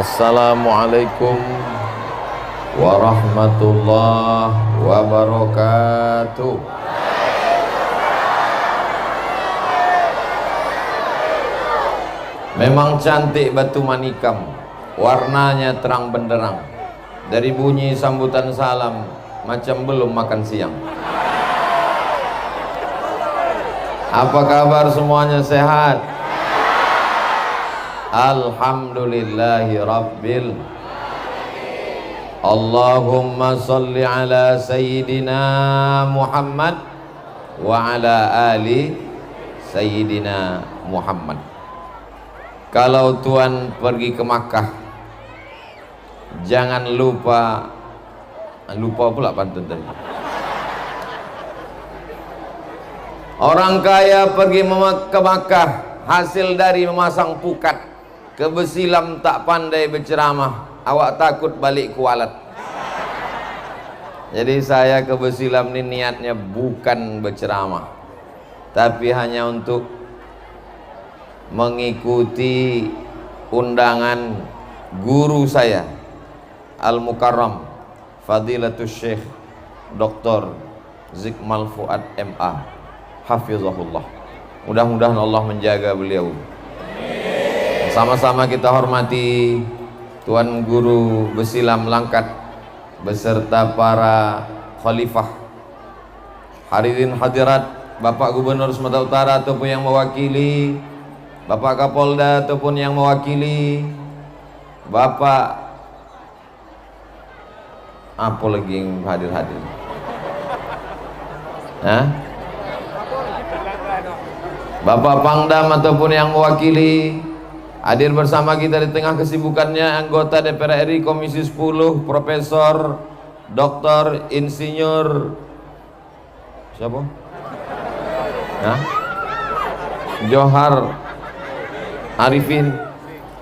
Assalamualaikum warahmatullahi wabarakatuh. Memang cantik batu manikam, warnanya terang benderang. Dari bunyi sambutan salam macam belum makan siang. Apa kabar semuanya, sehat? Alhamdulillahi Rabbil. Allahumma salli ala Sayyidina Muhammad wa ala ali Sayyidina Muhammad. Kalau Tuhan pergi ke Makkah, jangan lupa pula pantun tadi. Orang kaya pergi ke Makkah hasil dari memasang pukat. Kebesilam tak pandai berceramah, awak takut balik kualat. Jadi saya kebesilam ini niatnya bukan berceramah, tapi hanya untuk mengikuti undangan guru saya Al-Mukarram Fadilatul Syekh Dr. Zikmal Fuad MA Hafizahullah. Mudah-mudahan Allah menjaga beliau. Sama-sama kita hormati Tuan Guru Besilam Langkat beserta para khalifah, hadirin hadirat, Bapak Gubernur Sumatera Utara ataupun yang mewakili, Bapak Kapolda ataupun yang mewakili, Bapak apa lagi yang hadir-hadir? Bapak Pangdam ataupun yang mewakili, hadir bersama kita di tengah kesibukannya anggota DPR RI Komisi 10 Profesor Dr. Insinyur siapa? Johar Arifin.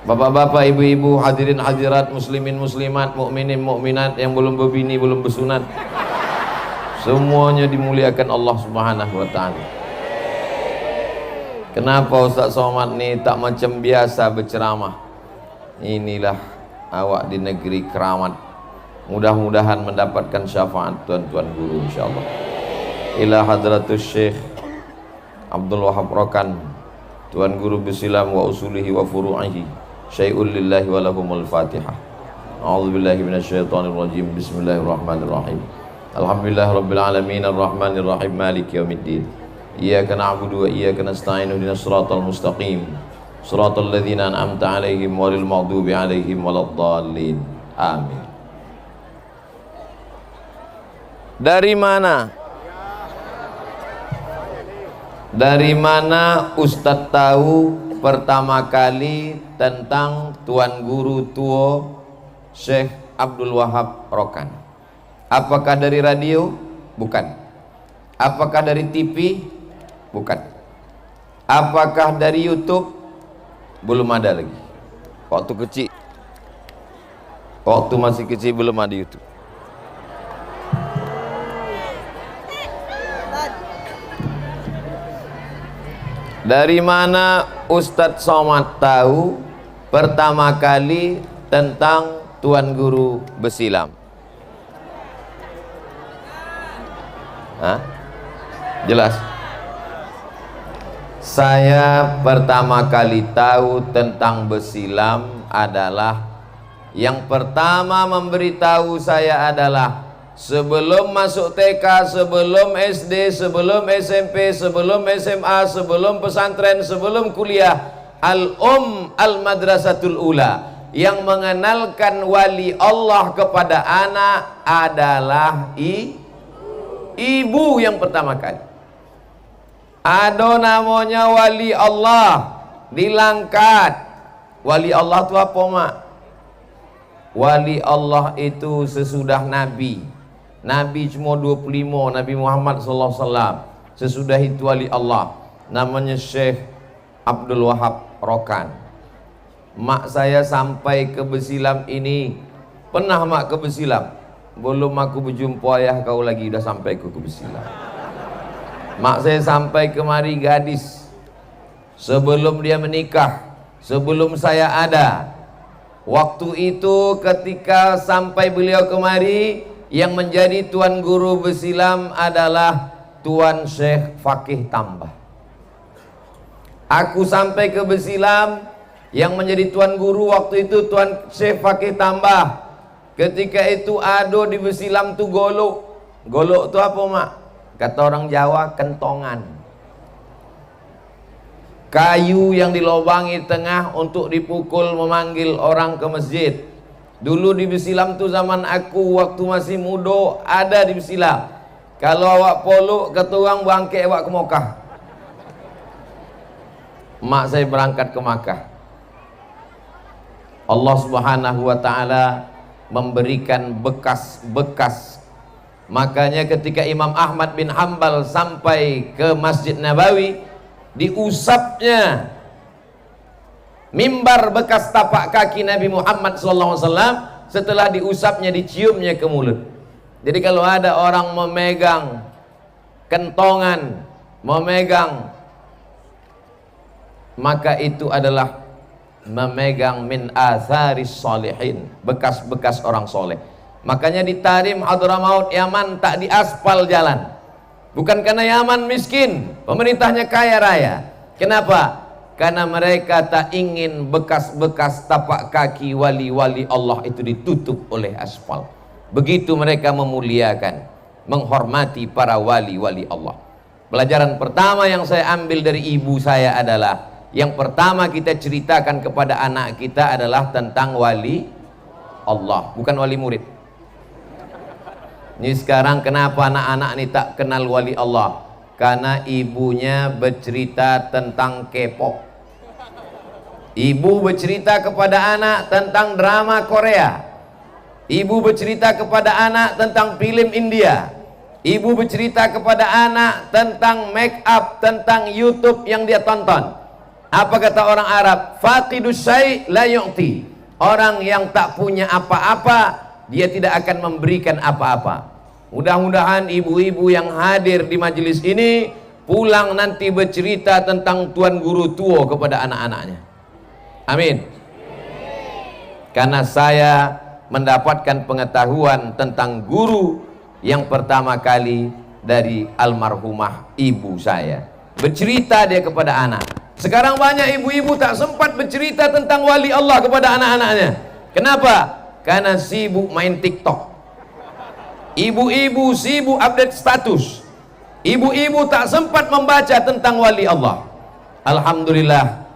Bapak-bapak, ibu-ibu, hadirin hadirat, muslimin muslimat, mukminin mukminat yang belum berbini belum bersunat, semuanya dimuliakan Allah Subhanahu wa taala. Kenapa Ustaz Somad ni tak macam biasa berceramah? Inilah awak di negeri keramat. Mudah-mudahan mendapatkan syafaat tuan-tuan guru insyaallah. Ila hadratus Syekh Abdul Wahab Rokan, Tuan Guru Besilam wa usulihi wa furu'ihi, syai'ul lillahi wa lahumul Fatihah. A'udzubillahi minasyaitonir rajim. Bismillahirrahmanirrahim. Alhamdulillahirabbil alamin arrahmanir rahim maliki yaumiddin. Iyyaka na'budu wa iyyaka nasta'in ihdinas siratal mustaqim siratal ladzina an'amta 'alaihim ghairil maghdubi 'alaihim waladdallin. Amin. Dari mana Ustadz tahu pertama kali tentang Tuan Guru tua Syekh Abdul Wahab Rokan? Apakah dari radio? Bukan. Apakah dari TV? Bukan. Apakah dari YouTube? Belum ada lagi. Waktu masih kecil belum ada YouTube. Dari mana Ustadz Somad tahu pertama kali tentang Tuan Guru Besilam? Jelas. Saya pertama kali tahu tentang Besilam adalah, yang pertama memberitahu saya adalah sebelum masuk TK, sebelum SD, sebelum SMP, sebelum SMA, sebelum pesantren, sebelum kuliah, Al-Madrasatul Ula, yang mengenalkan wali Allah kepada anak adalah ibu yang pertama kali. Ada namanya wali Allah di Langkat. Wali Allah itu apa, Mak? Wali Allah itu sesudah Nabi. Nabi cuma 25, Nabi Muhammad SAW. Sesudah itu wali Allah, namanya Syekh Abdul Wahab Rokan. Mak saya sampai ke Besilam ini, pernah mak ke Besilam? Belum aku berjumpa ayah kau lagi, udah sampai ke Besilam. Mak saya sampai kemari gadis, sebelum dia menikah, sebelum saya ada. Waktu itu ketika sampai beliau kemari, yang menjadi tuan guru Besilam adalah Tuan Syekh Fakih Tambah. Aku sampai ke Besilam, yang menjadi tuan guru waktu itu Tuan Syekh Fakih Tambah. Ketika itu ado di Besilam tuh golok. Golok itu apa, Mak? Kata orang Jawa, kentongan. Kayu yang dilobangi tengah untuk dipukul memanggil orang ke masjid. Dulu di Besilam tuh zaman aku waktu masih muda ada di Besilam. Kalau awak poluk kata orang bangkit awak ke Mekah. Mak saya berangkat ke Makkah. Allah Subhanahu wa taala memberikan bekas-bekas. Makanya ketika Imam Ahmad bin Hanbal sampai ke Masjid Nabawi, diusapnya mimbar bekas tapak kaki Nabi Muhammad SAW. Setelah diusapnya, diciumnya ke mulut. Jadi kalau ada orang memegang kentongan, memegang, maka itu adalah memegang min atharis solihin, bekas-bekas orang soleh. Makanya di Tarim Hadramaut Yaman tak diaspal jalan. Bukan karena Yaman miskin, pemerintahnya kaya raya. Kenapa? Karena mereka tak ingin bekas-bekas tapak kaki wali-wali Allah itu ditutup oleh aspal. Begitu mereka memuliakan, menghormati para wali-wali Allah. Pelajaran pertama yang saya ambil dari ibu saya adalah, yang pertama kita ceritakan kepada anak kita adalah tentang wali Allah, bukan wali murid. Ini sekarang kenapa anak-anak ini tak kenal wali Allah? Karena ibunya bercerita tentang K-pop. Ibu bercerita kepada anak tentang drama Korea. Ibu bercerita kepada anak tentang film India. Ibu bercerita kepada anak tentang make up, tentang YouTube yang dia tonton. Apa kata orang Arab? Faqidus syai' la yu'ti. Orang yang tak punya apa-apa, dia tidak akan memberikan apa-apa. Mudah-mudahan ibu-ibu yang hadir di majelis ini pulang nanti bercerita tentang tuan guru tua kepada anak-anaknya. Amin. Karena saya mendapatkan pengetahuan tentang guru yang pertama kali dari almarhumah ibu saya. Bercerita dia kepada anak. Sekarang banyak ibu-ibu tak sempat bercerita tentang wali Allah kepada anak-anaknya. Kenapa? Karena sibuk main TikTok. Ibu-ibu sibuk update status. Ibu-ibu tak sempat membaca tentang wali Allah. Alhamdulillah,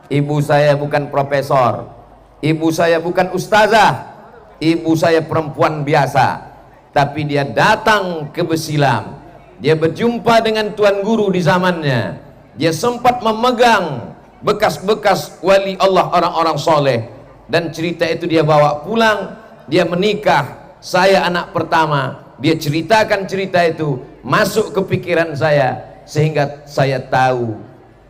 ibu saya bukan profesor, ibu saya bukan ustazah, ibu saya perempuan biasa, tapi dia datang ke Besilam. Dia berjumpa dengan tuan guru di zamannya. Dia sempat memegang bekas-bekas wali Allah, orang-orang soleh, dan cerita itu dia bawa pulang. Dia menikah, saya anak pertama. Dia ceritakan cerita itu, masuk ke pikiran saya, sehingga saya tahu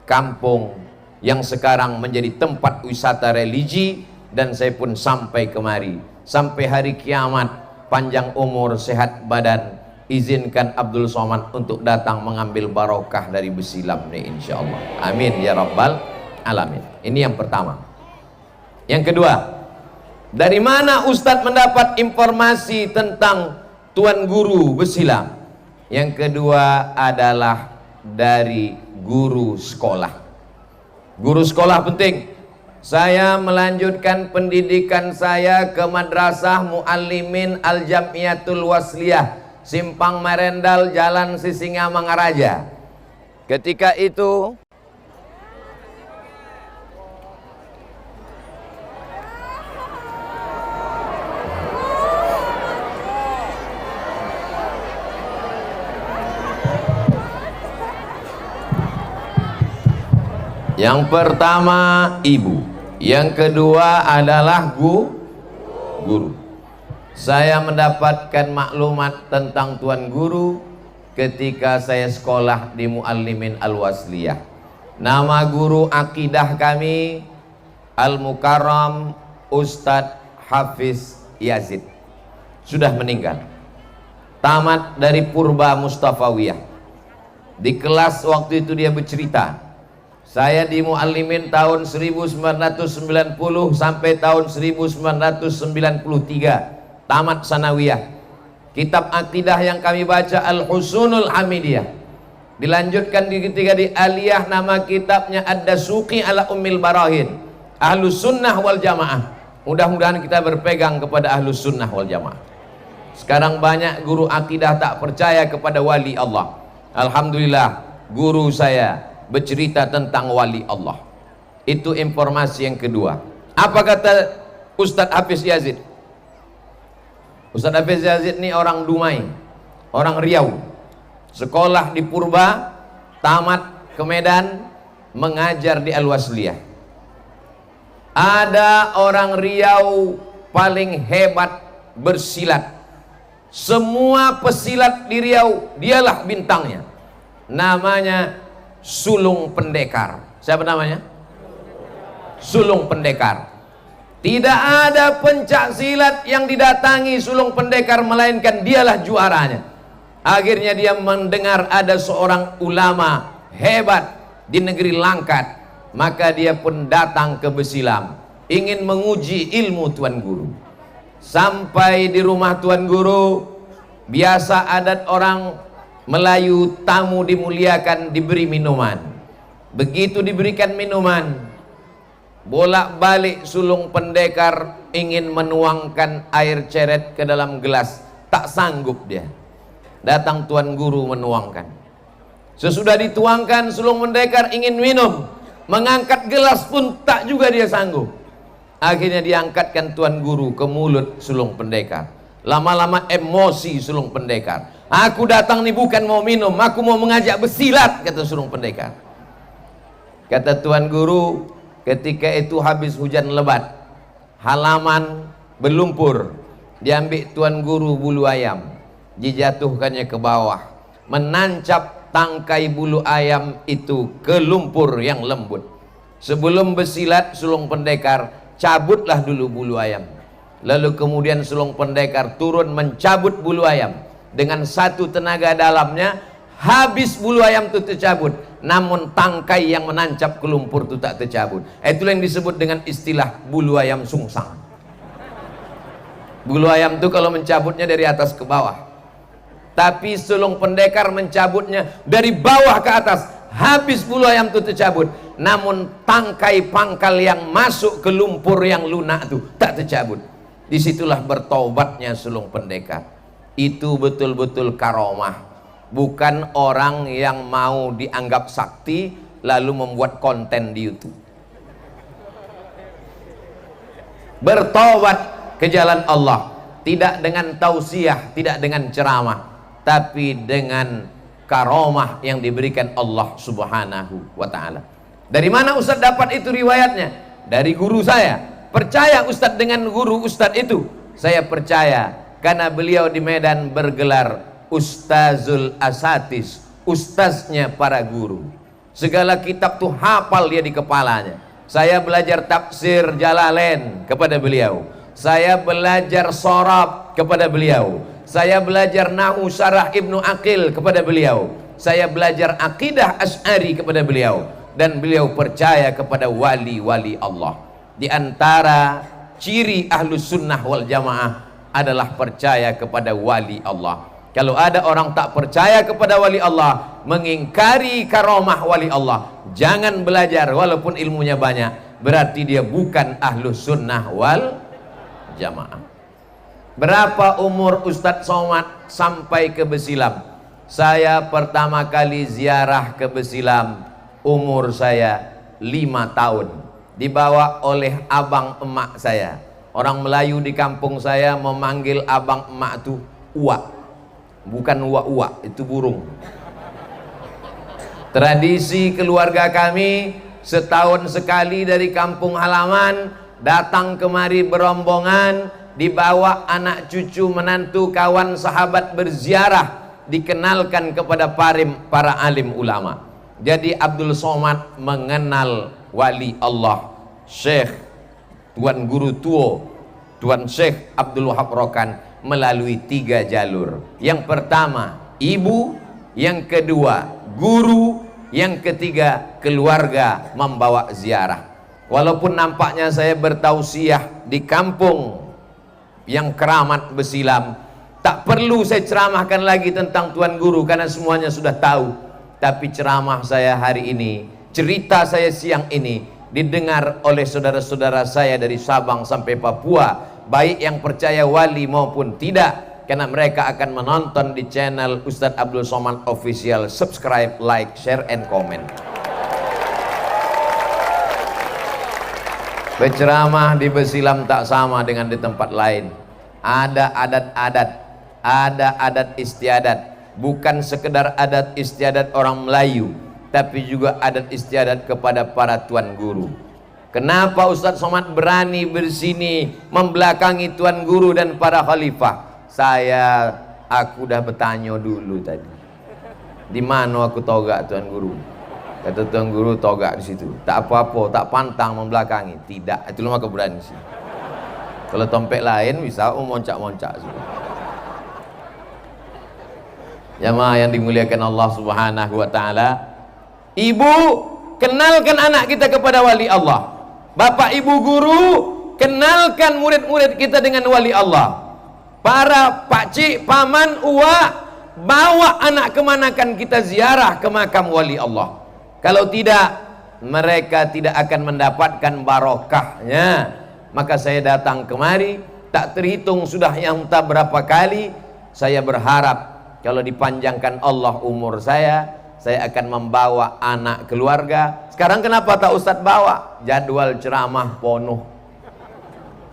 kampung yang sekarang menjadi tempat wisata religi. Dan saya pun sampai kemari. Sampai hari kiamat, panjang umur, sehat badan, izinkan Abdul Somad untuk datang mengambil barokah dari Besilam nih, insya Allah. Amin ya rabbal alamin. Ini yang pertama. Yang kedua, dari mana Ustadz mendapat informasi tentang tuan guru Besilam? Yang kedua adalah dari guru sekolah. Guru sekolah penting. Saya melanjutkan pendidikan saya ke Madrasah Muallimin Al-Jamiatul Wasliyah, Simpang Marendal, Jalan Sisingamangaraja. Ketika itu yang pertama ibu, yang kedua adalah guru. Saya mendapatkan maklumat tentang tuan guru ketika saya sekolah di Muallimin Al-Wasliyah. Nama guru akidah kami Al-Mukarram Ustadz Hafiz Yazid, sudah meninggal. Tamat dari Purba Mustafawiyah. Di kelas waktu itu dia bercerita, Saya di Muallimin tahun 1990 sampai tahun 1993, tamat sanawiyah. Kitab akidah yang kami baca Al-Husunul Hamidiyah. Dilanjutkan ketika di Aliyah, nama kitabnya Ad-Dasuqi ala Ummil Barahin, Ahlus Sunnah wal Jamaah. Mudah-mudahan kita berpegang kepada Ahlus Sunnah wal Jamaah. Sekarang banyak guru akidah tak percaya kepada wali Allah. Alhamdulillah, guru saya bercerita tentang wali Allah. Itu informasi yang kedua. Apa kata Ustadz Hafiz Yazid? Ustadz Hafiz Yazid ini orang Dumai, orang Riau, sekolah di Purba, tamat ke Medan, mengajar di Al-Wasliyah. Ada orang Riau paling hebat bersilat. Semua pesilat di Riau dialah bintangnya. Namanya Sulung Pendekar. Siapa namanya? Sulung Pendekar. Tidak ada pencak silat yang didatangi Sulung Pendekar melainkan dialah juaranya. Akhirnya dia mendengar ada seorang ulama hebat di negeri Langkat, maka dia pun datang ke Besilam ingin menguji ilmu Tuan Guru. Sampai di rumah Tuan Guru, biasa adat orang Melayu, tamu dimuliakan, diberi minuman. Begitu diberikan minuman, bolak-balik Sulung Pendekar ingin menuangkan air ceret ke dalam gelas, tak sanggup dia. Datang Tuan Guru menuangkan. Sesudah dituangkan, Sulung Pendekar ingin minum, mengangkat gelas pun tak juga dia sanggup. Akhirnya diangkatkan Tuan Guru ke mulut Sulung Pendekar. Lama-lama emosi Sulung Pendekar. Aku datang nih bukan mau minum, aku mau mengajak bersilat, kata Sulung Pendekar. Kata Tuan Guru, ketika itu habis hujan lebat, halaman berlumpur, diambil Tuan Guru bulu ayam, dijatuhkannya ke bawah, menancap tangkai bulu ayam itu ke lumpur yang lembut. Sebelum bersilat, Sulung Pendekar cabutlah dulu bulu ayam. Lalu kemudian Sulung Pendekar turun mencabut bulu ayam. Dengan satu tenaga dalamnya, habis bulu ayam itu tercabut, namun tangkai yang menancap ke lumpur itu tak tercabut. Itulah yang disebut dengan istilah bulu ayam sungsang. Bulu ayam itu kalau mencabutnya dari atas ke bawah, tapi Sulung Pendekar mencabutnya dari bawah ke atas. Habis bulu ayam itu tercabut, namun tangkai pangkal yang masuk ke lumpur yang lunak itu tak tercabut. Disitulah bertobatnya Sulung Pendekar. Itu betul-betul karomah, bukan orang yang mau dianggap sakti lalu membuat konten di YouTube. Bertobat ke jalan Allah, tidak dengan tausiah, tidak dengan ceramah, tapi dengan karomah yang diberikan Allah Subhanahu wa ta'ala. Dari mana Ustadz dapat itu riwayatnya? Dari guru saya. Percaya Ustadz dengan guru Ustadz itu? Saya percaya, karena beliau di Medan bergelar Ustazul Asatis, ustaznya para guru. Segala kitab tuh hafal dia di kepalanya. Saya belajar tafsir Jalalain kepada beliau. Saya belajar sorab kepada beliau. Saya belajar nahu syarah Ibnu Aqil kepada beliau. Saya belajar akidah Asy'ari kepada beliau. Dan beliau percaya kepada wali-wali Allah. Di antara ciri Ahlus Sunnah wal Jamaah adalah percaya kepada wali Allah. Kalau ada orang tak percaya kepada wali Allah, mengingkari karomah wali Allah, jangan belajar walaupun ilmunya banyak, berarti dia bukan Ahlus Sunnah wal Jamaah. Berapa umur Ustadz Somad sampai ke Besilam? Saya pertama kali ziarah ke Besilam umur saya 5 tahun, dibawa oleh abang emak saya. Orang Melayu di kampung saya memanggil abang emak itu uak, bukan uak-uak, itu burung. Tradisi keluarga kami, setahun sekali dari kampung halaman datang kemari berombongan, dibawa anak cucu menantu kawan sahabat berziarah, dikenalkan kepada para alim ulama. Jadi Abdul Somad mengenal wali Allah Syekh Tuan Guru Tuo, Tuan Syekh Abdul Wahab Rokan, melalui 3 jalur. Yang pertama ibu, yang kedua guru, Yang ketiga, keluarga membawa ziarah. Walaupun nampaknya saya bertausiah di kampung yang keramat Besilam, tak perlu saya ceramahkan lagi tentang Tuan Guru karena semuanya sudah tahu. Tapi ceramah saya hari ini, cerita saya siang ini didengar oleh saudara-saudara saya dari Sabang sampai Papua, baik yang percaya wali maupun tidak, karena mereka akan menonton di channel Ustadz Abdul Somad Official. Subscribe, like, share, and comment. Berceramah di Besilam tak sama dengan di tempat lain. Ada adat-adat, ada adat istiadat. Bukan sekedar adat istiadat orang Melayu, tapi juga adat istiadat kepada para tuan guru. Kenapa Ustadz Somad berani bersini membelakangi tuan guru dan para khalifah? Aku udah bertanya dulu tadi. Di mana aku togak tuan guru? Kata tuan guru, togak di situ. Tak apa-apa, tak pantang membelakangi. Tidak, itu maka berani sih. Kalau tompek lain bisa moncak-moncak. Jamaah yang dimuliakan Allah Subhanahu wa taala. Ibu, kenalkan anak kita kepada wali Allah. Bapak ibu guru, kenalkan murid-murid kita dengan wali Allah. Para pakcik, paman, uwa, bawa anak kemanakan kita ziarah ke makam wali Allah. Kalau tidak, mereka tidak akan mendapatkan barokahnya. Maka saya datang kemari, tak terhitung sudah yang tak berapa kali. Saya berharap kalau dipanjangkan Allah umur saya akan membawa anak keluarga. Sekarang kenapa tak Ustadz bawa? Jadwal ceramah penuh.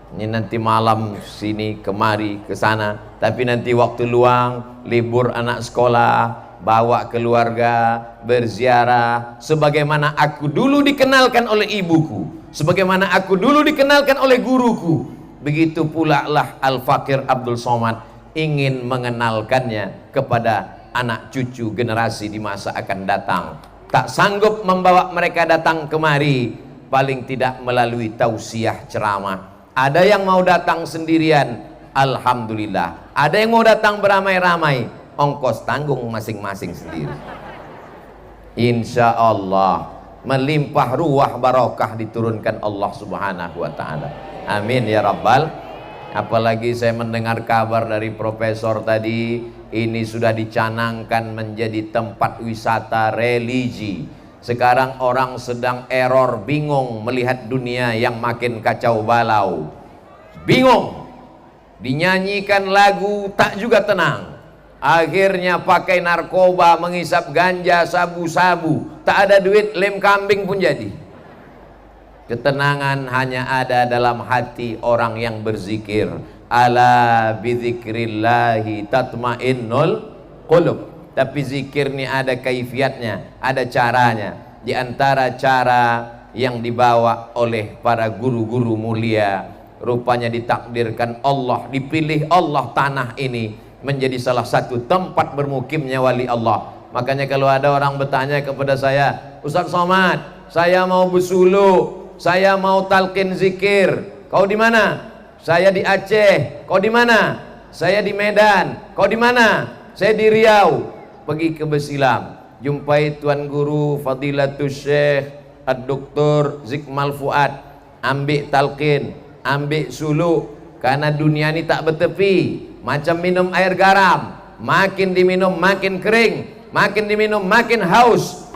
Ini nanti malam sini, kemari, ke sana. Tapi nanti waktu luang, libur anak sekolah, bawa keluarga, berziarah. Sebagaimana aku dulu dikenalkan oleh ibuku, sebagaimana aku dulu dikenalkan oleh guruku, begitu pula lah Al-Fakir Abdul Somad ingin mengenalkannya kepada anak cucu generasi di masa akan datang. Tak sanggup membawa mereka datang kemari, paling tidak melalui tausiah ceramah. Ada yang mau datang sendirian, alhamdulillah. Ada yang mau datang beramai-ramai, ongkos tanggung masing-masing sendiri. Insya Allah melimpah ruah barokah diturunkan Allah Subhanahu wa taala. Amin ya rabbal. Apalagi saya mendengar kabar dari profesor tadi, ini sudah dicanangkan menjadi tempat wisata religi. Sekarang orang sedang error, bingung melihat dunia yang makin kacau balau. Bingung, dinyanyikan lagu tak juga tenang. Akhirnya pakai narkoba, menghisap ganja, sabu-sabu. Tak ada duit, lem kambing pun jadi. Ketenangan hanya ada dalam hati orang yang berzikir. Ala bidzikrillahi tatmainnul qulub. Tapi zikir ini ada kaifiatnya, ada caranya. Di antara cara yang dibawa oleh para guru-guru mulia, rupanya ditakdirkan Allah, dipilih Allah tanah ini menjadi salah satu tempat bermukimnya wali Allah. Makanya kalau ada orang bertanya kepada saya, Ustadz Somad, saya mau bersulu, saya mau talqin zikir. Kau di mana? Saya di Aceh. Kau di mana? Saya di Medan. Kau di mana? Saya di Riau. Pergi ke Besilam, jumpai Tuan Guru Fadilatul Syekh Ad-Doktor Zikmal Fuad, ambil talqin, ambil sulu. Karena dunia ini tak bertepi, macam minum air garam, makin diminum makin kering, makin diminum makin haus.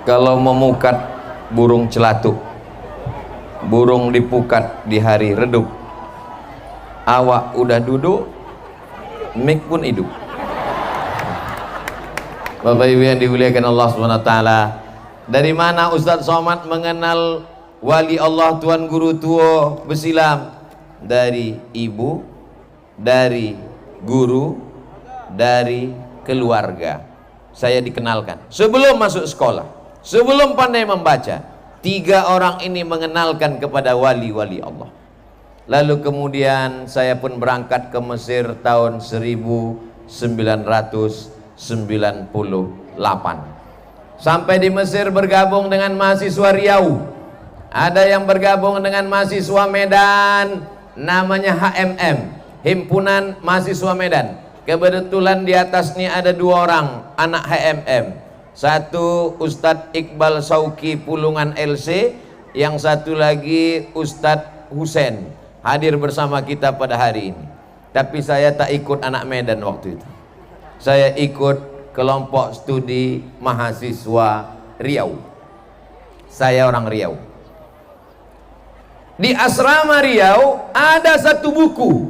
Kalau memukat burung celatuk, burung dipukat di hari redup, awak udah duduk, mik pun hidup. Bapak Ibu yang dimuliakan Allah SWT, dari mana Ustadz Somad mengenal wali Allah Tuan Guru Tua Besilam? Dari ibu, dari guru, dari keluarga. Saya dikenalkan sebelum masuk sekolah, sebelum pandai membaca. 3 orang ini mengenalkan kepada wali-wali Allah. Lalu kemudian saya pun berangkat ke Mesir tahun 1998. Sampai di Mesir bergabung dengan mahasiswa Riau. Ada yang bergabung dengan mahasiswa Medan, namanya HMM, Himpunan Mahasiswa Medan. Kebetulan di atas ini ada 2 orang anak HMM. Satu Ustadz Iqbal Sauki Pulungan LC, yang satu lagi Ustadz Husain hadir bersama kita pada hari ini. Tapi saya tak ikut anak Medan waktu itu. Saya ikut kelompok studi mahasiswa Riau. Saya orang Riau. Di asrama Riau ada satu buku,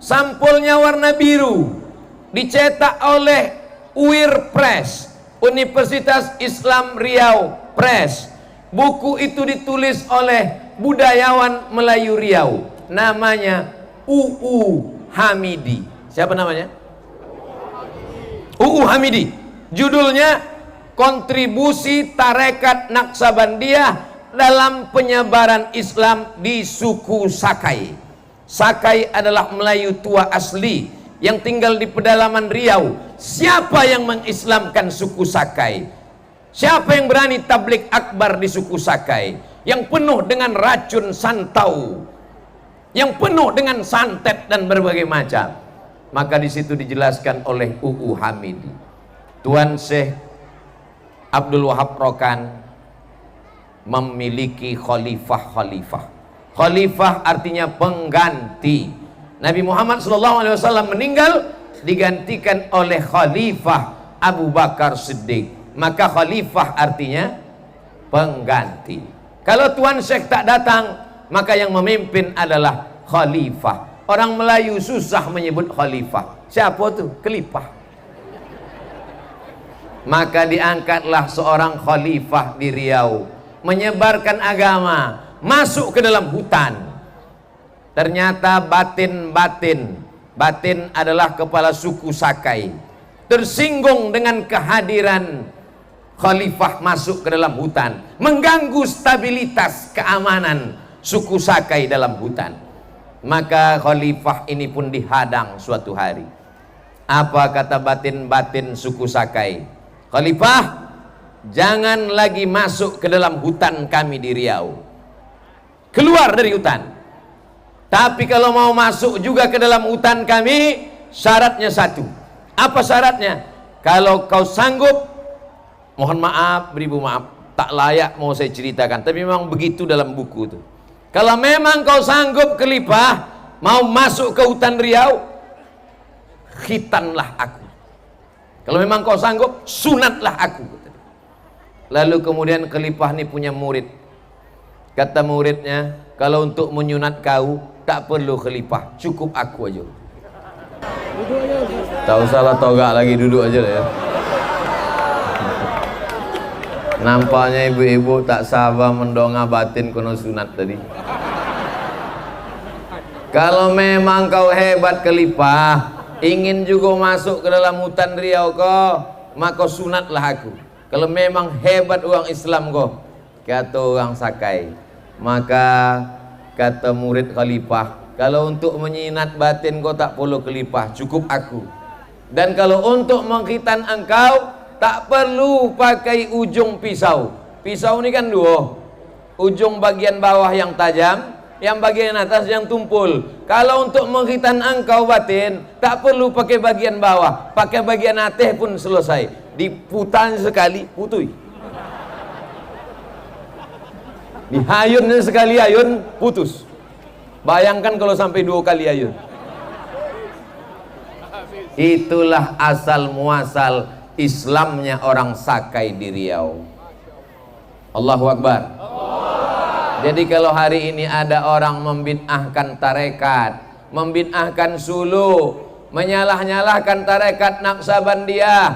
sampulnya warna biru, dicetak oleh UIR Press, Universitas Islam Riau Press. Buku itu ditulis oleh budayawan Melayu Riau, namanya UU Hamidi. Siapa namanya? UU Hamidi. Judulnya Kontribusi Tarekat Naqsabandiyah dalam Penyebaran Islam di Suku Sakai. Sakai adalah Melayu tua asli yang tinggal di pedalaman Riau. Siapa yang mengislamkan suku Sakai? Siapa yang berani tablik akbar di suku Sakai? Yang penuh dengan racun santau, yang penuh dengan santet dan berbagai macam. Maka di situ dijelaskan oleh UU Hamidi. Tuan Syekh Abdul Wahab Rokan memiliki khalifah-khalifah. Khalifah artinya pengganti. Nabi Muhammad SAW meninggal, digantikan oleh Khalifah Abu Bakar Siddiq. Maka khalifah artinya pengganti. Kalau Tuan Syekh tak datang, maka yang memimpin adalah khalifah. Orang Melayu susah menyebut khalifah. Siapa tuh? Kelipah. Maka diangkatlah seorang khalifah di Riau, menyebarkan agama, masuk ke dalam hutan. Ternyata batin adalah kepala suku Sakai, tersinggung dengan kehadiran khalifah masuk ke dalam hutan, mengganggu stabilitas keamanan suku Sakai dalam hutan. Maka khalifah ini pun dihadang suatu hari. Apa kata batin suku Sakai? Khalifah, jangan lagi masuk ke dalam hutan kami di Riau. Keluar dari hutan. Tapi kalau mau masuk juga ke dalam hutan kami, syaratnya satu. Apa syaratnya? Kalau kau sanggup, mohon maaf, beribu maaf, tak layak mau saya ceritakan, tapi memang begitu dalam buku itu. Kalau memang kau sanggup Khalifah mau masuk ke hutan Riau, khitanlah aku. Kalau memang kau sanggup, sunatlah aku. Lalu kemudian Khalifah ini punya murid. Kata muridnya, kalau untuk menyunat kau tak perlu Khalifah, cukup aku aja. Tak usahlah togak lagi, duduk aja lah ya. Nampaknya ibu-ibu tak sabar mendongak batin kono sunat tadi. Kalau memang kau hebat Khalifah, ingin juga masuk ke dalam hutan Riau kau, maka sunatlah aku. Kalau memang hebat orang Islam kau, kata orang Sakai. Maka kata murid Khalifah, kalau untuk menyinat batin kau tak perlu Khalifah, cukup aku. Dan kalau untuk mengkhitan engkau, tak perlu pakai ujung pisau. Pisau ini kan dua, ujung bagian bawah yang tajam, yang bagian atas yang tumpul. Kalau untuk mengkhitan engkau batin, tak perlu pakai bagian bawah, pakai bagian atas pun selesai. Diputan sekali, putui. Dihayunnya sekali ayun, putus. Bayangkan kalau sampai 2 kali ayun. Itulah asal muasal Islamnya orang Sakai di Riau. Allahu Akbar. Jadi kalau hari ini ada orang membid'ahkan tarekat, membid'ahkan sulu, menyalah-nyalahkan tarekat Naqsabandiyah,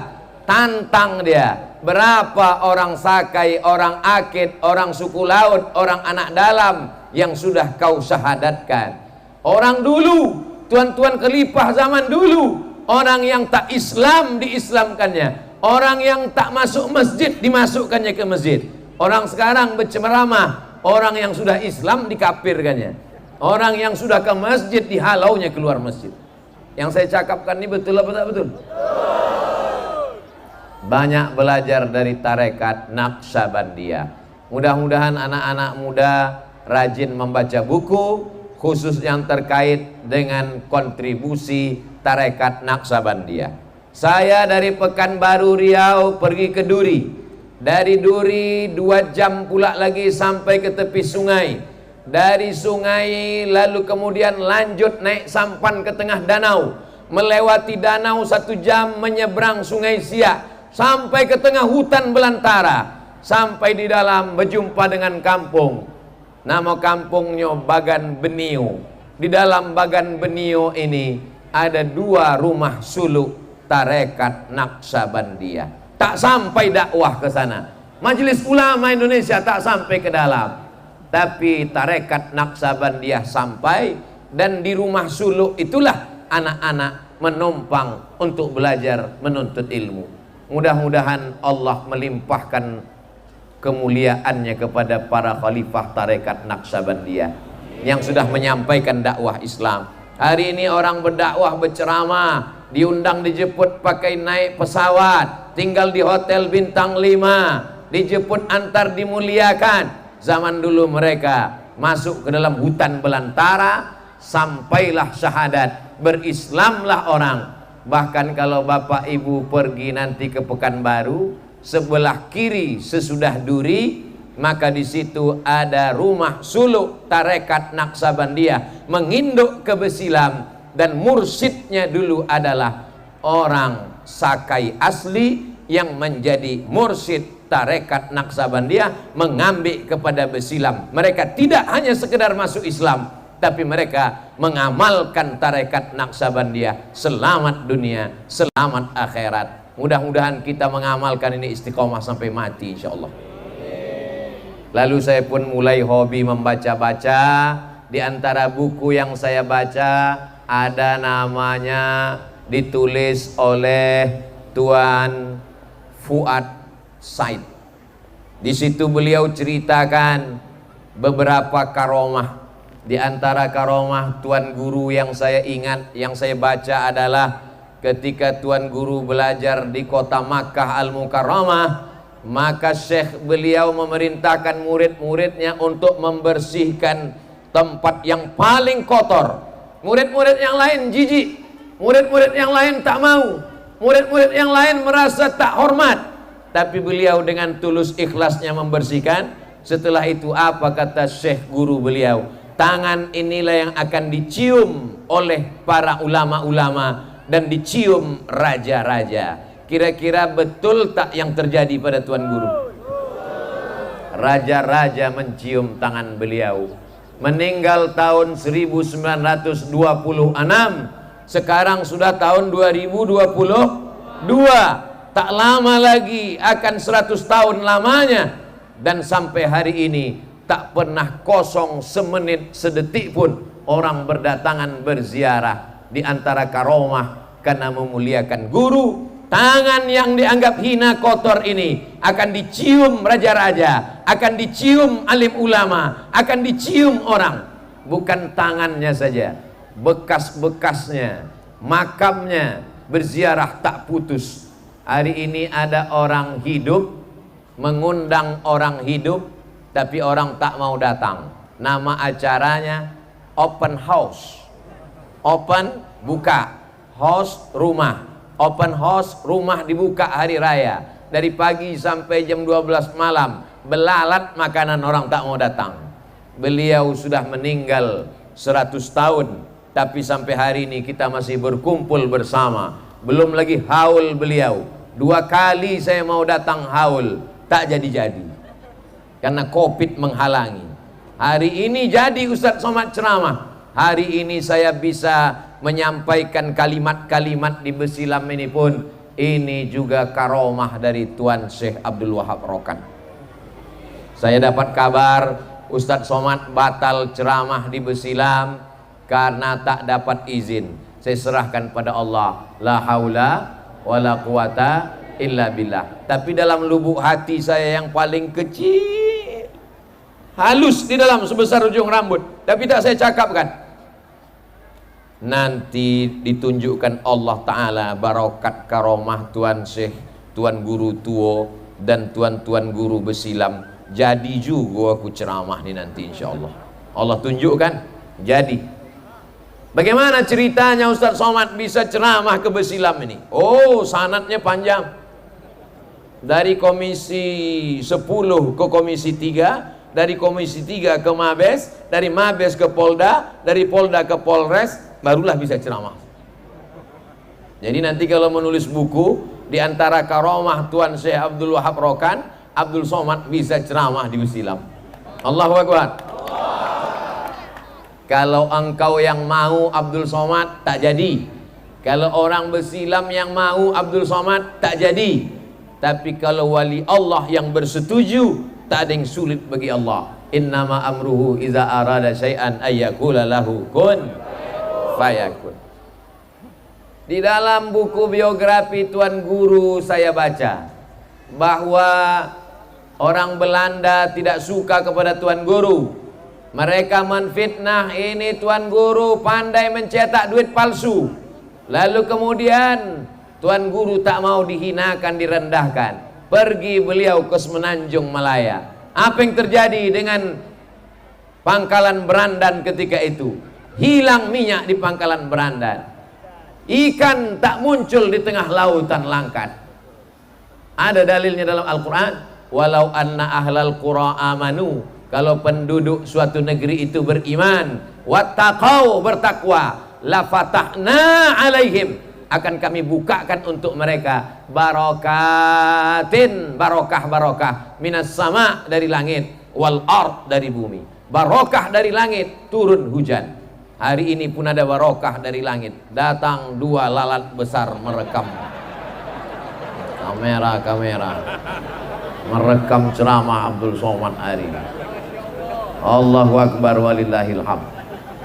tantang dia. Berapa orang Sakai, orang Akid, orang suku laut, orang anak dalam yang sudah kau syahadatkan? Orang dulu, tuan-tuan Khalifah zaman dulu, orang yang tak Islam diislamkannya, orang yang tak masuk masjid dimasukkannya ke masjid. Orang sekarang berceramah, orang yang sudah Islam dikafirkannya, orang yang sudah ke masjid dihalaunya keluar masjid. Yang saya cakapkan ini betul apa tak betul? Banyak belajar dari tarekat Naqsabandiyah. Mudah-mudahan anak-anak muda rajin membaca buku khusus yang terkait dengan kontribusi tarekat Naqsabandiyah. Saya dari Pekanbaru Riau pergi ke Duri. Dari Duri 2 jam pula lagi sampai ke tepi sungai. Dari sungai lalu kemudian lanjut naik sampan ke tengah danau. Melewati danau 1 jam menyeberang sungai Siak. Sampai ke tengah hutan belantara. Sampai di dalam berjumpa dengan kampung. Nama kampungnya Bagan Benio. Di dalam Bagan Benio ini ada 2 rumah suluk tarekat Naqsabandiyah. Tak sampai dakwah ke sana. Majelis Ulama Indonesia tak sampai ke dalam. Tapi tarekat Naqsabandiyah sampai, dan di rumah suluk itulah anak-anak menumpang untuk belajar menuntut ilmu. Mudah-mudahan Allah melimpahkan kemuliaannya kepada para khalifah tarekat Naqsabandiyah yang sudah menyampaikan dakwah Islam. Hari ini orang berdakwah, berceramah, diundang dijemput pakai naik pesawat, tinggal di hotel bintang 5, dijemput antar dimuliakan. Zaman dulu mereka masuk ke dalam hutan belantara, sampailah syahadat, berislamlah orang. Bahkan kalau bapak ibu pergi nanti ke Pekanbaru, sebelah kiri sesudah Duri, maka di situ ada rumah suluk tarekat Naqsabandiyah menginduk ke Besilam, dan mursyidnya dulu adalah orang Sakai asli yang menjadi mursyid tarekat Naqsabandiyah mengambil kepada Besilam. Mereka tidak hanya sekedar masuk Islam, tapi mereka mengamalkan tarekat Naqsabandiyah. Selamat dunia, selamat akhirat. Mudah-mudahan kita mengamalkan ini istiqomah sampai mati insyaallah. Lalu saya pun mulai hobi membaca-baca. Di antara buku yang saya baca ada namanya ditulis oleh Tuan Fuad Said. Di situ beliau ceritakan beberapa karomah. Di antara karomah Tuan Guru yang saya ingat, yang saya baca adalah ketika Tuan Guru belajar di kota Makkah Al-Mukarramah, maka syekh beliau memerintahkan murid-muridnya untuk membersihkan tempat yang paling kotor. Murid-murid yang lain jijik, murid-murid yang lain tak mau, murid-murid yang lain merasa tak hormat, tapi beliau dengan tulus ikhlasnya membersihkan. Setelah itu apa kata syekh guru beliau? Tangan inilah yang akan dicium oleh para ulama-ulama dan dicium raja-raja. Kira-kira betul tak yang terjadi pada Tuan Guru? Raja-raja mencium tangan beliau. Meninggal tahun 1926. Sekarang sudah tahun 2022. Tak lama lagi akan 100 tahun lamanya. Dan sampai hari ini tak pernah kosong semenit sedetik pun orang berdatangan berziarah. Di antara karomah karena memuliakan guru, tangan yang dianggap hina kotor ini akan dicium raja-raja, akan dicium alim ulama, akan dicium orang. Bukan tangannya saja, bekas-bekasnya, makamnya berziarah tak putus. Hari ini ada orang hidup mengundang orang hidup, tapi orang tak mau datang. Nama acaranya open house. Open, buka, house, rumah. Open house, rumah dibuka hari raya. Dari pagi sampai jam 12 malam. Belalat makanan, orang tak mau datang. Beliau sudah meninggal 100 tahun. Tapi sampai hari ini kita masih berkumpul bersama. Belum lagi haul beliau. 2 kali saya mau datang haul, tak jadi-jadi. Karena Covid menghalangi. Hari ini jadi Ustadz Somad ceramah. Hari ini saya bisa menyampaikan kalimat-kalimat di Besilam ini pun, ini juga karomah dari Tuan Syekh Abdul Wahab Rokan. Saya dapat kabar Ustadz Somad batal ceramah di Besilam karena tak dapat izin. Saya serahkan pada Allah. La haula wala quwata illa billah. Tapi dalam lubuk hati saya yang paling kecil, halus di dalam sebesar ujung rambut, tapi tak saya cakapkan. Nanti ditunjukkan Allah Ta'ala barokat karomah Tuan Syekh, Tuan Guru Tuo, dan Tuan-Tuan Guru Besilam. Jadi juga aku ceramah ni nanti insya Allah. Allah tunjukkan, jadi. Bagaimana ceritanya Ustaz Somad bisa ceramah ke Besilam ini? Oh, sanadnya panjang. Dari komisi 10 ke komisi 3, dari komisi 3 ke Mabes, dari Mabes ke Polda, dari Polda ke Polres, barulah bisa ceramah. Jadi nanti kalau menulis buku, di antara karomah Tuan Syekh Abdul Wahab Rokan, Abdul Somad bisa ceramah di Besilam. Allahu Akbar. Kalau engkau yang mau Abdul Somad, tak jadi. Kalau orang Besilam yang mau Abdul Somad, tak jadi. Tapi kalau wali Allah yang bersetuju, tak ada yang sulit bagi Allah. Innama amruhu iza arada syai'an ayyakula lahu kun fayakun. Di dalam buku biografi Tuan Guru saya baca bahwa orang Belanda tidak suka kepada Tuan Guru. Mereka menfitnah ini Tuan Guru pandai mencetak duit palsu. Lalu kemudian Tuan Guru tak mau dihinakan, direndahkan. Pergi beliau ke Semenanjung Malaya. Apa yang terjadi dengan Pangkalan Berandan ketika itu? Hilang minyak di Pangkalan Berandan. Ikan tak muncul di tengah lautan Langkat. Ada dalilnya dalam Al-Quran. Walau anna ahlal qura amanu, kalau penduduk suatu negeri itu beriman, wattaqau, bertakwa, la fatahna alaihim, akan kami bukakan untuk mereka barakatin, barokah minas sama, dari langit, wal ard, dari bumi. Barokah dari langit, turun hujan. Hari ini pun ada barokah dari langit, datang 2 lalat besar merekam. Kamera merekam ceramah Abdul Somad hari ini. Allahu Akbar walillahil hamd.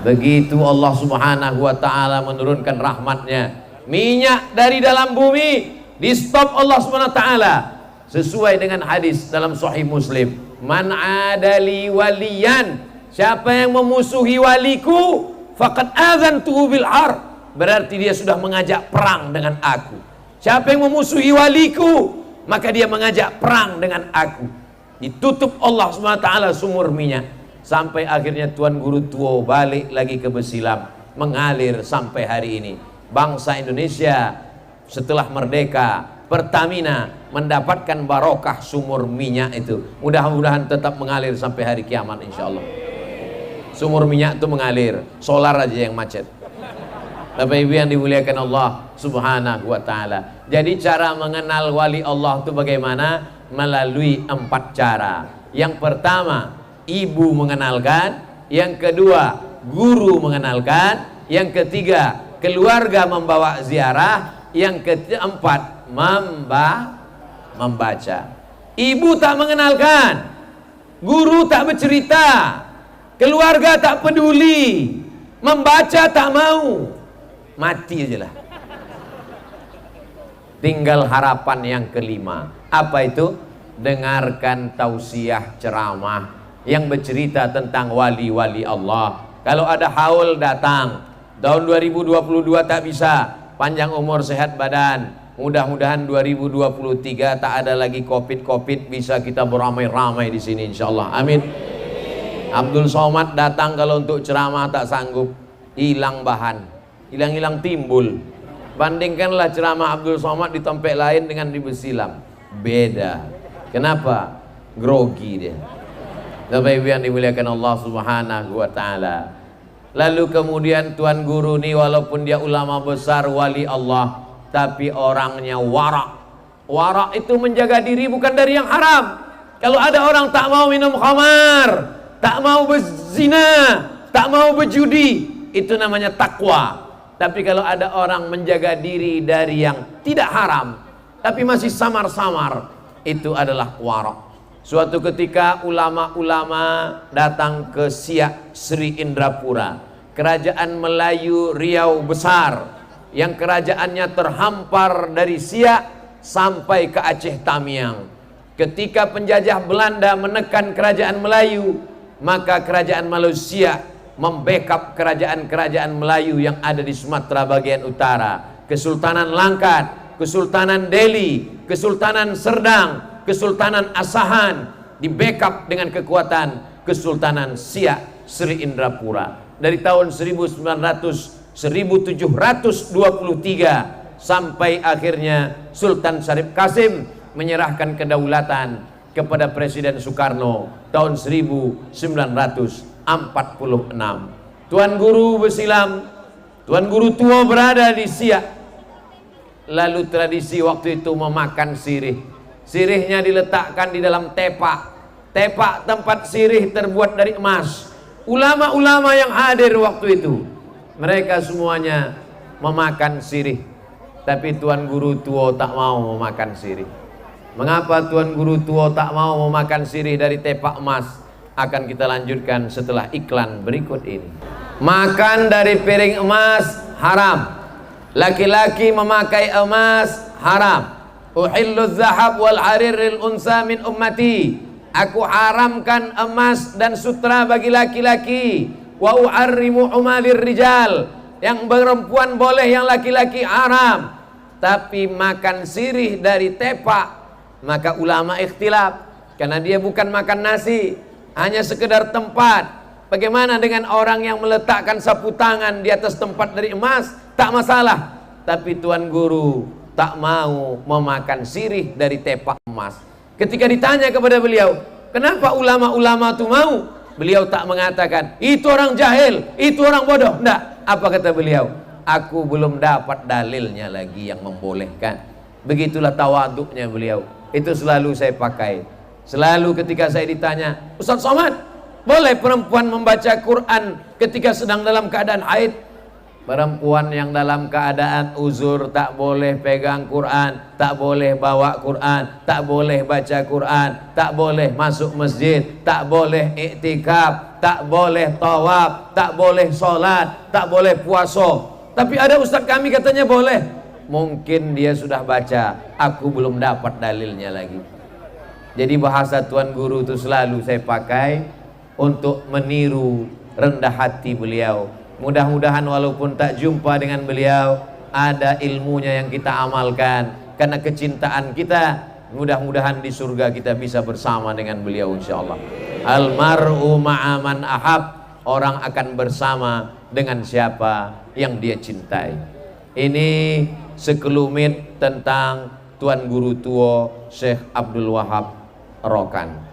Begitu Allah Subhanahu wa ta'ala menurunkan rahmatnya, minyak dari dalam bumi di stop Allah Subhanahu wa ta'ala, sesuai dengan hadis dalam Sahih Muslim, man adali waliyan, siapa yang memusuhi waliku, faqad adzantuhu bil har, berarti dia sudah mengajak perang dengan aku. Siapa yang memusuhi waliku, maka dia mengajak perang dengan aku. Ditutup Allah SWT sumur minyak. Sampai akhirnya Tuan Guru Tuo balik lagi ke Besilam, mengalir sampai hari ini. Bangsa Indonesia setelah merdeka, Pertamina mendapatkan barokah sumur minyak itu. Mudah-mudahan tetap mengalir sampai hari kiamat insya Allah. Sumur minyak itu mengalir, solar aja yang macet. Bapak Ibu yang dimuliakan Allah Subhanahu wa ta'ala. Jadi cara mengenal wali Allah itu bagaimana? Melalui 4 cara. Yang pertama, ibu mengenalkan. Yang kedua, guru mengenalkan. Yang ketiga, keluarga membawa ziarah. Yang keempat, membaca. Ibu tak mengenalkan, guru tak bercerita, keluarga tak peduli, membaca tak mau, mati aja lah. Tinggal harapan yang kelima. Apa itu? Dengarkan tausiah ceramah yang bercerita tentang wali-wali Allah. Kalau ada haul datang. Tahun 2022 tak bisa, panjang umur sehat badan. Mudah-mudahan 2023 tak ada lagi covid, bisa kita beramai-ramai di sini insyaallah. Amin. Abdul Somad datang kalau untuk ceramah tak sanggup, hilang bahan, hilang timbul. Bandingkanlah ceramah Abdul Somad di tempat lain dengan di Besilam, beda. Kenapa? Grogi dia. Bapak Ibu yang dimuliakan Allah Subhanahu wa ta'ala. Lalu kemudian Tuan Guru ini walaupun dia ulama besar, wali Allah, tapi orangnya warak. Warak itu menjaga diri bukan dari yang haram. Kalau ada orang tak mau minum khamar, tak mau berzina, tak mau berjudi, itu namanya takwa. Tapi kalau ada orang menjaga diri dari yang tidak haram, tapi masih samar-samar, itu adalah warak. Suatu ketika ulama-ulama datang ke Siak Sri Indrapura, kerajaan Melayu Riau besar, yang kerajaannya terhampar dari Siak sampai ke Aceh Tamiang. Ketika penjajah Belanda menekan kerajaan Melayu, maka kerajaan Malaysia membackup kerajaan-kerajaan Melayu yang ada di Sumatera bagian utara. Kesultanan Langkat, Kesultanan Delhi, Kesultanan Serdang, Kesultanan Asahan, di backup dengan kekuatan Kesultanan Siak Sri Indrapura. Dari tahun 1900 1723 sampai akhirnya Sultan Syarif Kasim menyerahkan kedaulatan kepada Presiden Soekarno tahun 1946. Tuan Guru bersilam, Tuan Guru tua berada di Siak. Lalu tradisi waktu itu memakan sirih. Sirihnya diletakkan di dalam tepak. Tepak tempat sirih terbuat dari emas. Ulama-ulama yang hadir waktu itu, mereka semuanya memakan sirih. Tapi Tuan Guru tua tak mau memakan sirih. Mengapa Tuan Guru tua tak mau memakan sirih dari tepak emas? Akan kita lanjutkan setelah iklan berikut ini. Makan dari piring emas haram. Laki-laki memakai emas haram. Uhillu zahab wal harir lil unsa min ummati. Aku haramkan emas dan sutra bagi laki-laki. Wa uharrimu umalir rijal. Yang perempuan boleh, yang laki-laki haram. Tapi makan sirih dari tepak, maka ulama ikhtilaf, karena dia bukan makan nasi, hanya sekedar tempat. Bagaimana dengan orang yang meletakkan sapu tangan di atas tempat dari emas? Tak masalah. Tapi Tuan Guru tak mau memakan sirih dari tepak emas. Ketika ditanya kepada beliau, kenapa ulama-ulama itu mau? Beliau tak mengatakan, itu orang jahil, itu orang bodoh. Tidak. Apa kata beliau? Aku belum dapat dalilnya lagi yang membolehkan. Begitulah tawaduknya beliau. Itu selalu saya pakai. Selalu ketika saya ditanya, Ustaz Somad, boleh perempuan membaca Quran ketika sedang dalam keadaan haid? Perempuan yang dalam keadaan uzur tak boleh pegang Quran, tak boleh bawa Quran, tak boleh baca Quran, tak boleh masuk masjid, tak boleh iktikaf, tak boleh tawaf, tak boleh sholat, tak boleh puasa. Tapi ada ustaz kami katanya boleh. Mungkin dia sudah baca, aku belum dapat dalilnya lagi. Jadi bahasa Tuan Guru itu selalu saya pakai untuk meniru rendah hati beliau. Mudah-mudahan walaupun tak jumpa dengan beliau, ada ilmunya yang kita amalkan. Karena kecintaan kita, mudah-mudahan di surga kita bisa bersama dengan beliau insyaallah. Almar'u ma'aman ahab. Orang akan bersama dengan siapa yang dia cintai. Ini sekelumit tentang Tuan Guru tua Syekh Abdul Wahab Rokan.